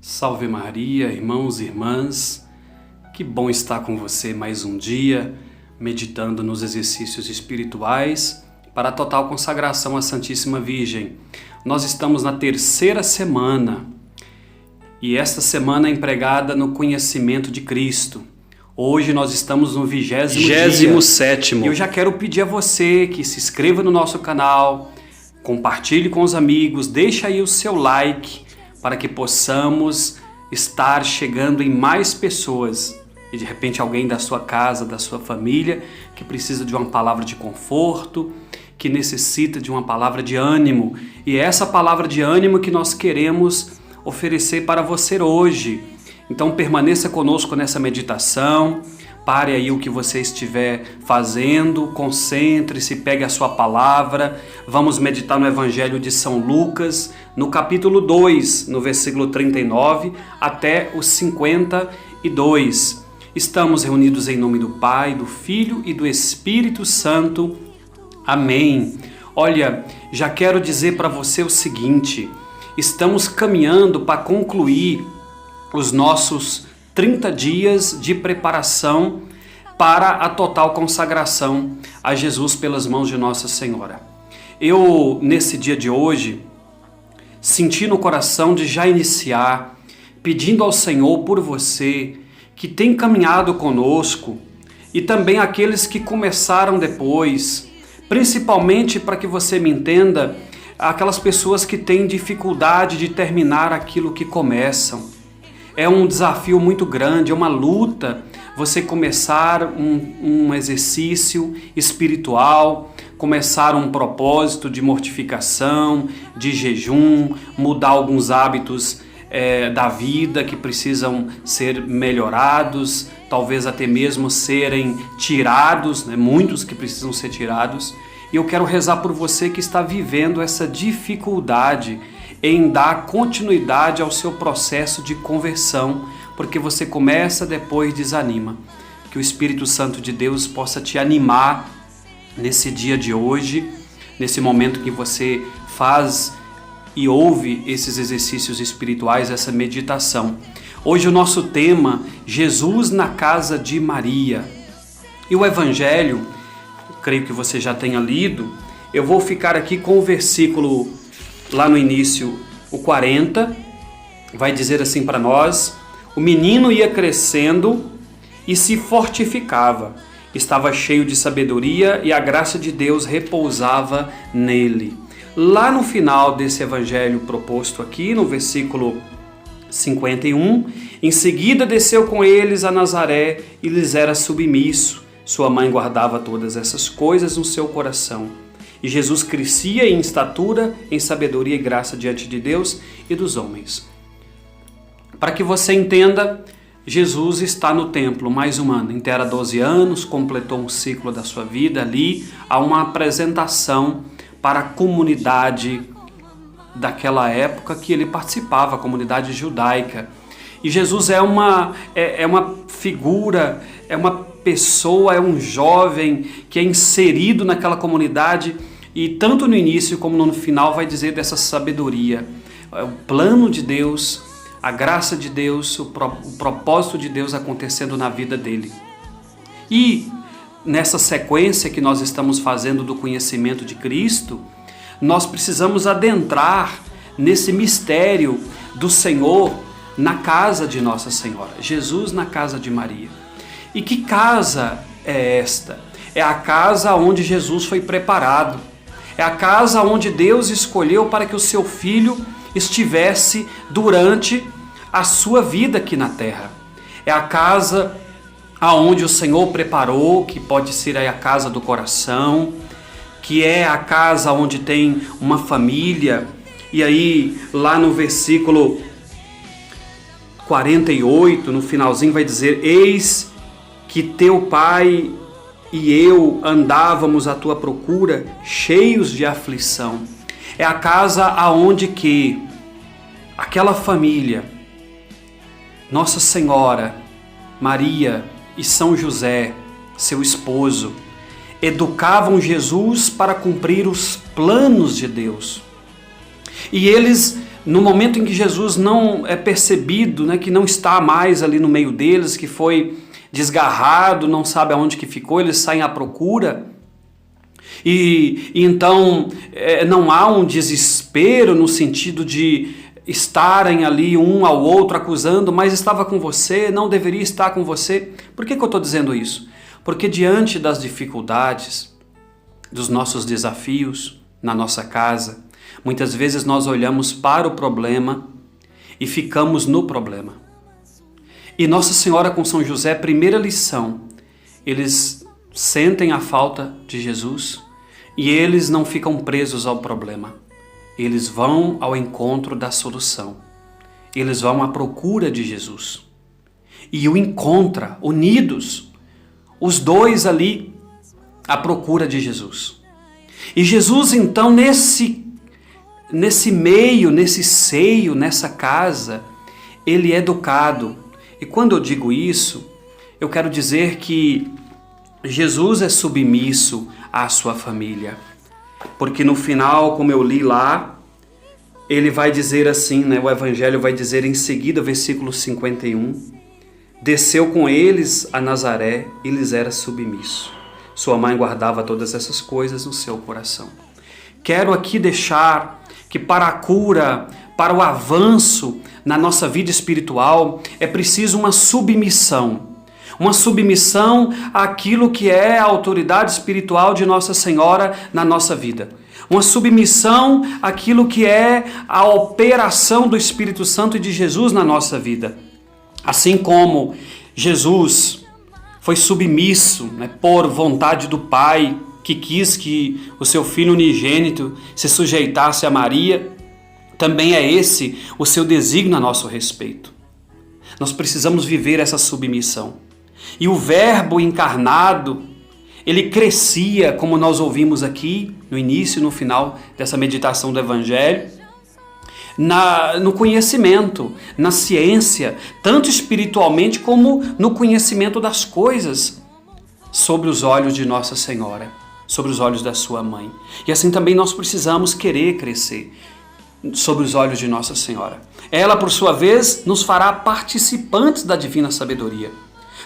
Salve Maria, irmãos e irmãs, que bom estar com você mais um dia, meditando nos exercícios espirituais para a total consagração à Santíssima Virgem. Nós estamos na terceira semana e esta semana é empregada no conhecimento de Cristo. Hoje nós estamos no 27º. E eu já quero pedir a você que se inscreva no nosso canal, compartilhe com os amigos, deixa aí o seu like para que possamos estar chegando em mais pessoas. E de repente alguém da sua casa, da sua família, que precisa de uma palavra de conforto, que necessita de uma palavra de ânimo. E é essa palavra de ânimo que nós queremos oferecer para você hoje. Então permaneça conosco nessa meditação, pare aí o que você estiver fazendo, concentre-se, pegue a sua palavra. Vamos meditar no Evangelho de São Lucas, no capítulo 2, no versículo 39 até o 52. Estamos reunidos em nome do Pai, do Filho e do Espírito Santo. Amém. Olha, já quero dizer para você o seguinte: estamos caminhando para concluir os nossos 30 dias de preparação para a total consagração a Jesus pelas mãos de Nossa Senhora. Eu, nesse dia de hoje, senti no coração de já iniciar, pedindo ao Senhor por você, que tem caminhado conosco, e também aqueles que começaram depois, principalmente para que você me entenda, aquelas pessoas que têm dificuldade de terminar aquilo que começam. É um desafio muito grande, é uma luta você começar um exercício espiritual, começar um propósito de mortificação, de jejum, mudar alguns hábitos da vida que precisam ser melhorados, talvez até mesmo serem tirados, né? Muitos que precisam ser tirados. E eu quero rezar por você que está vivendo essa dificuldade em dar continuidade ao seu processo de conversão, porque você começa, depois desanima. Que o Espírito Santo de Deus possa te animar nesse dia de hoje, nesse momento que você faz e ouve esses exercícios espirituais, essa meditação. Hoje o nosso tema, Jesus na casa de Maria. E o Evangelho, creio que você já tenha lido, eu vou ficar aqui com o versículo lá no início, o 40, vai dizer assim para nós: o menino ia crescendo e se fortificava, estava cheio de sabedoria e a graça de Deus repousava nele. Lá no final desse evangelho proposto aqui, no versículo 51, em seguida desceu com eles a Nazaré e lhes era submisso. Sua mãe guardava todas essas coisas no seu coração. E Jesus crescia em estatura, em sabedoria e graça diante de Deus e dos homens. Para que você entenda, Jesus está no templo mais um ano. Inteira 12 anos, completou um ciclo da sua vida ali. Há uma apresentação para a comunidade daquela época que ele participava, a comunidade judaica. E Jesus é uma figura, é uma pessoa, é um jovem que é inserido naquela comunidade. E tanto no início como no final vai dizer dessa sabedoria. O plano de Deus, a graça de Deus, o propósito de Deus acontecendo na vida dele. E nessa sequência que nós estamos fazendo do conhecimento de Cristo, nós precisamos adentrar nesse mistério do Senhor na casa de Nossa Senhora. Jesus na casa de Maria. E que casa é esta? É a casa onde Jesus foi preparado. É a casa onde Deus escolheu para que o seu filho estivesse durante a sua vida aqui na terra. É a casa aonde o Senhor preparou, que pode ser aí a casa do coração, que é a casa onde tem uma família. E aí, lá no versículo 48, no finalzinho, vai dizer: eis que teu pai e eu andávamos à tua procura, cheios de aflição. É a casa aonde que aquela família, Nossa Senhora, Maria e São José, seu esposo, educavam Jesus para cumprir os planos de Deus. E eles no momento em que Jesus não é percebido, né, que não está mais ali no meio deles, que foi desgarrado, não sabe aonde que ficou, eles saem à procura. E então não há um desespero no sentido de estarem ali um ao outro acusando, mas estava com você, não deveria estar com você. Por que eu estou dizendo isso? Porque diante das dificuldades, dos nossos desafios na nossa casa, muitas vezes nós olhamos para o problema e ficamos no problema. E Nossa Senhora com São José, primeira lição, eles sentem a falta de Jesus e eles não ficam presos ao problema. Eles vão ao encontro da solução. Eles vão à procura de Jesus. E o encontra, unidos, os dois ali à procura de Jesus. E Jesus então nesse meio, nesse seio, nessa casa, ele é educado. E quando eu digo isso, eu quero dizer que Jesus é submisso à sua família. Porque no final, como eu li lá, ele vai dizer assim, né, o Evangelho vai dizer em seguida, versículo 51, desceu com eles a Nazaré e lhes era submisso. Sua mãe guardava todas essas coisas no seu coração. Quero aqui deixar que para a cura, para o avanço na nossa vida espiritual, é preciso uma submissão. Uma submissão àquilo que é a autoridade espiritual de Nossa Senhora na nossa vida. Uma submissão àquilo que é a operação do Espírito Santo e de Jesus na nossa vida. Assim como Jesus foi submisso, né, por vontade do Pai, que quis que o seu Filho unigênito se sujeitasse a Maria, também é esse o seu desígnio a nosso respeito. Nós precisamos viver essa submissão. E o Verbo encarnado, ele crescia, como nós ouvimos aqui, no início e no final dessa meditação do Evangelho, no conhecimento, na ciência, tanto espiritualmente como no conhecimento das coisas, sobre os olhos de Nossa Senhora, sobre os olhos da sua mãe. E assim também nós precisamos querer crescer sobre os olhos de Nossa Senhora. Ela, por sua vez, nos fará participantes da divina sabedoria,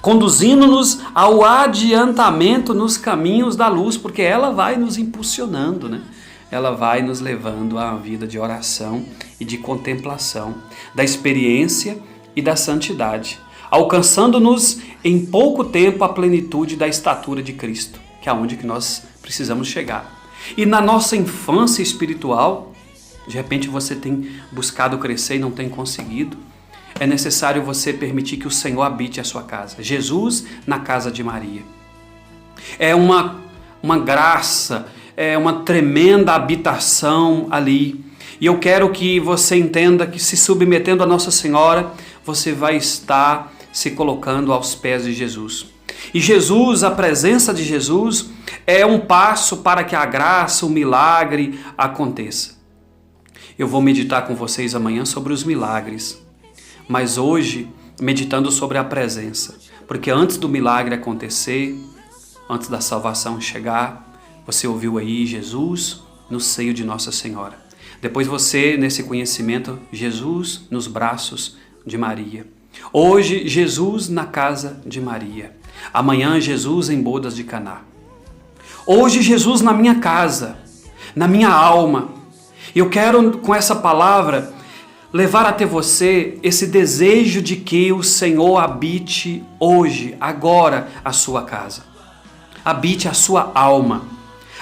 conduzindo-nos ao adiantamento nos caminhos da luz, porque ela vai nos impulsionando, né? Ela vai nos levando a uma vida de oração e de contemplação, da experiência e da santidade, alcançando-nos em pouco tempo a plenitude da estatura de Cristo, que é aonde que nós precisamos chegar. E na nossa infância espiritual, de repente você tem buscado crescer e não tem conseguido, é necessário você permitir que o Senhor habite a sua casa. Jesus na casa de Maria. É uma graça, é uma tremenda habitação ali. E eu quero que você entenda que se submetendo a Nossa Senhora, você vai estar se colocando aos pés de Jesus. E Jesus, a presença de Jesus, é um passo para que a graça, o milagre aconteça. Eu vou meditar com vocês amanhã sobre os milagres, mas hoje meditando sobre a presença, porque antes do milagre acontecer, antes da salvação chegar, você ouviu aí Jesus no seio de Nossa Senhora. Depois você, nesse conhecimento, Jesus nos braços de Maria. Hoje, Jesus na casa de Maria. Amanhã, Jesus em bodas de Caná. Hoje, Jesus na minha casa, na minha alma. E eu quero, com essa palavra, levar até você esse desejo de que o Senhor habite hoje, agora, a sua casa. Habite a sua alma.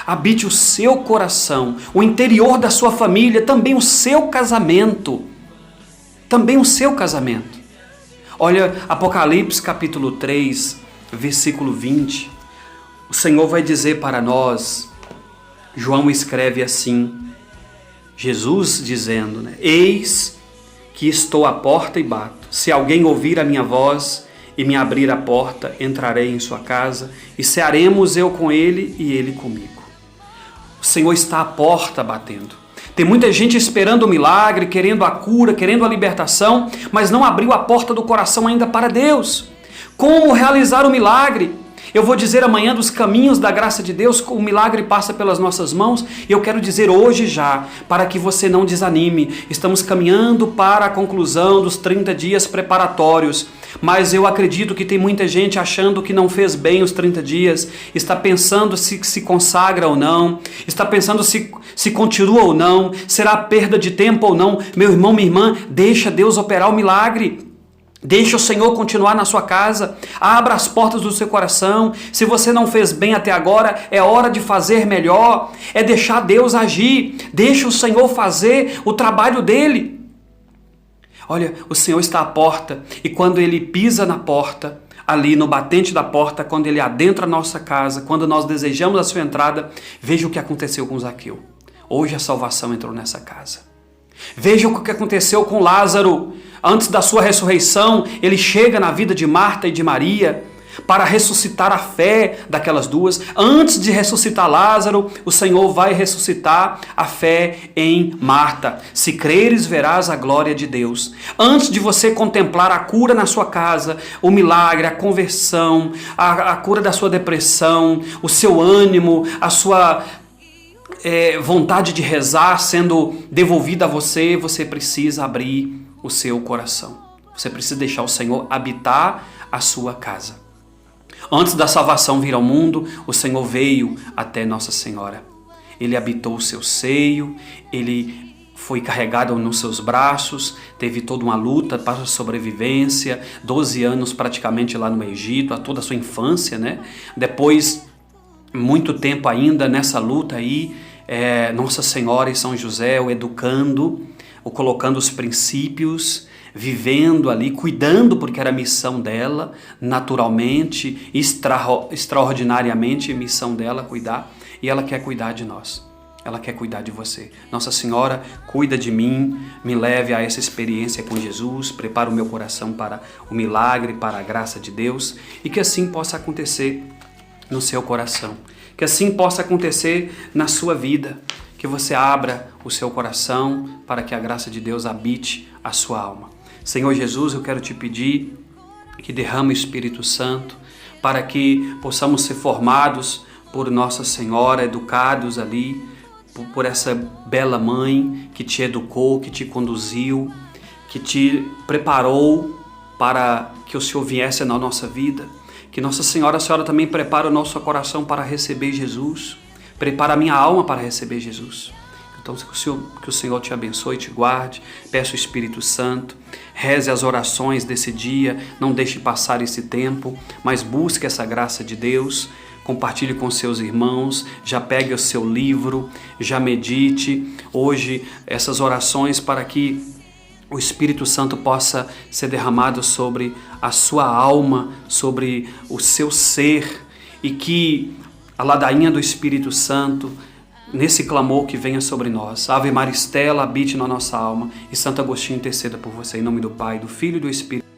Habite o seu coração, o interior da sua família, também o seu casamento. Também o seu casamento. Olha, Apocalipse capítulo 3, versículo 20. O Senhor vai dizer para nós, João escreve assim, Jesus dizendo, né? Eis que estou à porta e bato. Se alguém ouvir a minha voz e me abrir a porta, entrarei em sua casa e cearemos eu com ele e ele comigo. O Senhor está à porta batendo. Tem muita gente esperando o milagre, querendo a cura, querendo a libertação, mas não abriu a porta do coração ainda para Deus. Como realizar o milagre? Eu vou dizer amanhã dos caminhos da graça de Deus, o milagre passa pelas nossas mãos, e eu quero dizer hoje já, para que você não desanime. Estamos caminhando para a conclusão dos 30 dias preparatórios, mas eu acredito que tem muita gente achando que não fez bem os 30 dias, está pensando se consagra ou não, está pensando se continua ou não, será perda de tempo ou não. Meu irmão, minha irmã, deixa Deus operar o milagre. Deixa o Senhor continuar na sua casa, abra as portas do seu coração. Se você não fez bem até agora, é hora de fazer melhor, é deixar Deus agir, deixa o Senhor fazer o trabalho dele. Olha, o Senhor está à porta, e quando Ele pisa na porta, ali no batente da porta, quando Ele adentra a nossa casa, quando nós desejamos a sua entrada, veja o que aconteceu com Zaqueu. Hoje a salvação entrou nessa casa. Veja o que aconteceu com Lázaro. Antes da sua ressurreição, ele chega na vida de Marta e de Maria para ressuscitar a fé daquelas duas. Antes de ressuscitar Lázaro, o Senhor vai ressuscitar a fé em Marta. Se creres, verás a glória de Deus. Antes de você contemplar a cura na sua casa, o milagre, a conversão, a cura da sua depressão, o seu ânimo, a sua vontade de rezar sendo devolvida a você, você precisa abrir o seu coração. Você precisa deixar o Senhor habitar a sua casa. Antes da salvação vir ao mundo, o Senhor veio até Nossa Senhora. Ele habitou o seu seio, ele foi carregado nos seus braços, teve toda uma luta para a sobrevivência, 12 anos praticamente lá no Egito, a toda a sua infância, né? Depois, muito tempo ainda nessa luta aí, Nossa Senhora e São José o educando, o colocando os princípios, vivendo ali, cuidando, porque era a missão dela, naturalmente, extraordinariamente missão dela cuidar, e ela quer cuidar de nós, ela quer cuidar de você. Nossa Senhora, cuida de mim, me leve a essa experiência com Jesus, prepara o meu coração para o milagre, para a graça de Deus, e que assim possa acontecer no seu coração, que assim possa acontecer na sua vida, que você abra o seu coração para que a graça de Deus habite a sua alma. Senhor Jesus, eu quero te pedir que derrame o Espírito Santo para que possamos ser formados por Nossa Senhora, educados ali, por essa bela mãe que te educou, que te conduziu, que te preparou para que o Senhor viesse na nossa vida. Que Nossa Senhora, a Senhora também prepara o nosso coração para receber Jesus. Prepara a minha alma para receber Jesus. Então, que o Senhor te abençoe e te guarde. Peço o Espírito Santo. Reze as orações desse dia. Não deixe passar esse tempo, mas busque essa graça de Deus. Compartilhe com seus irmãos. Já pegue o seu livro. Já medite hoje essas orações para que o Espírito Santo possa ser derramado sobre a sua alma, sobre o seu ser, e que a ladainha do Espírito Santo, nesse clamor que venha sobre nós. Ave Maristela, habite na nossa alma, e Santo Agostinho interceda por você, em nome do Pai, do Filho e do Espírito.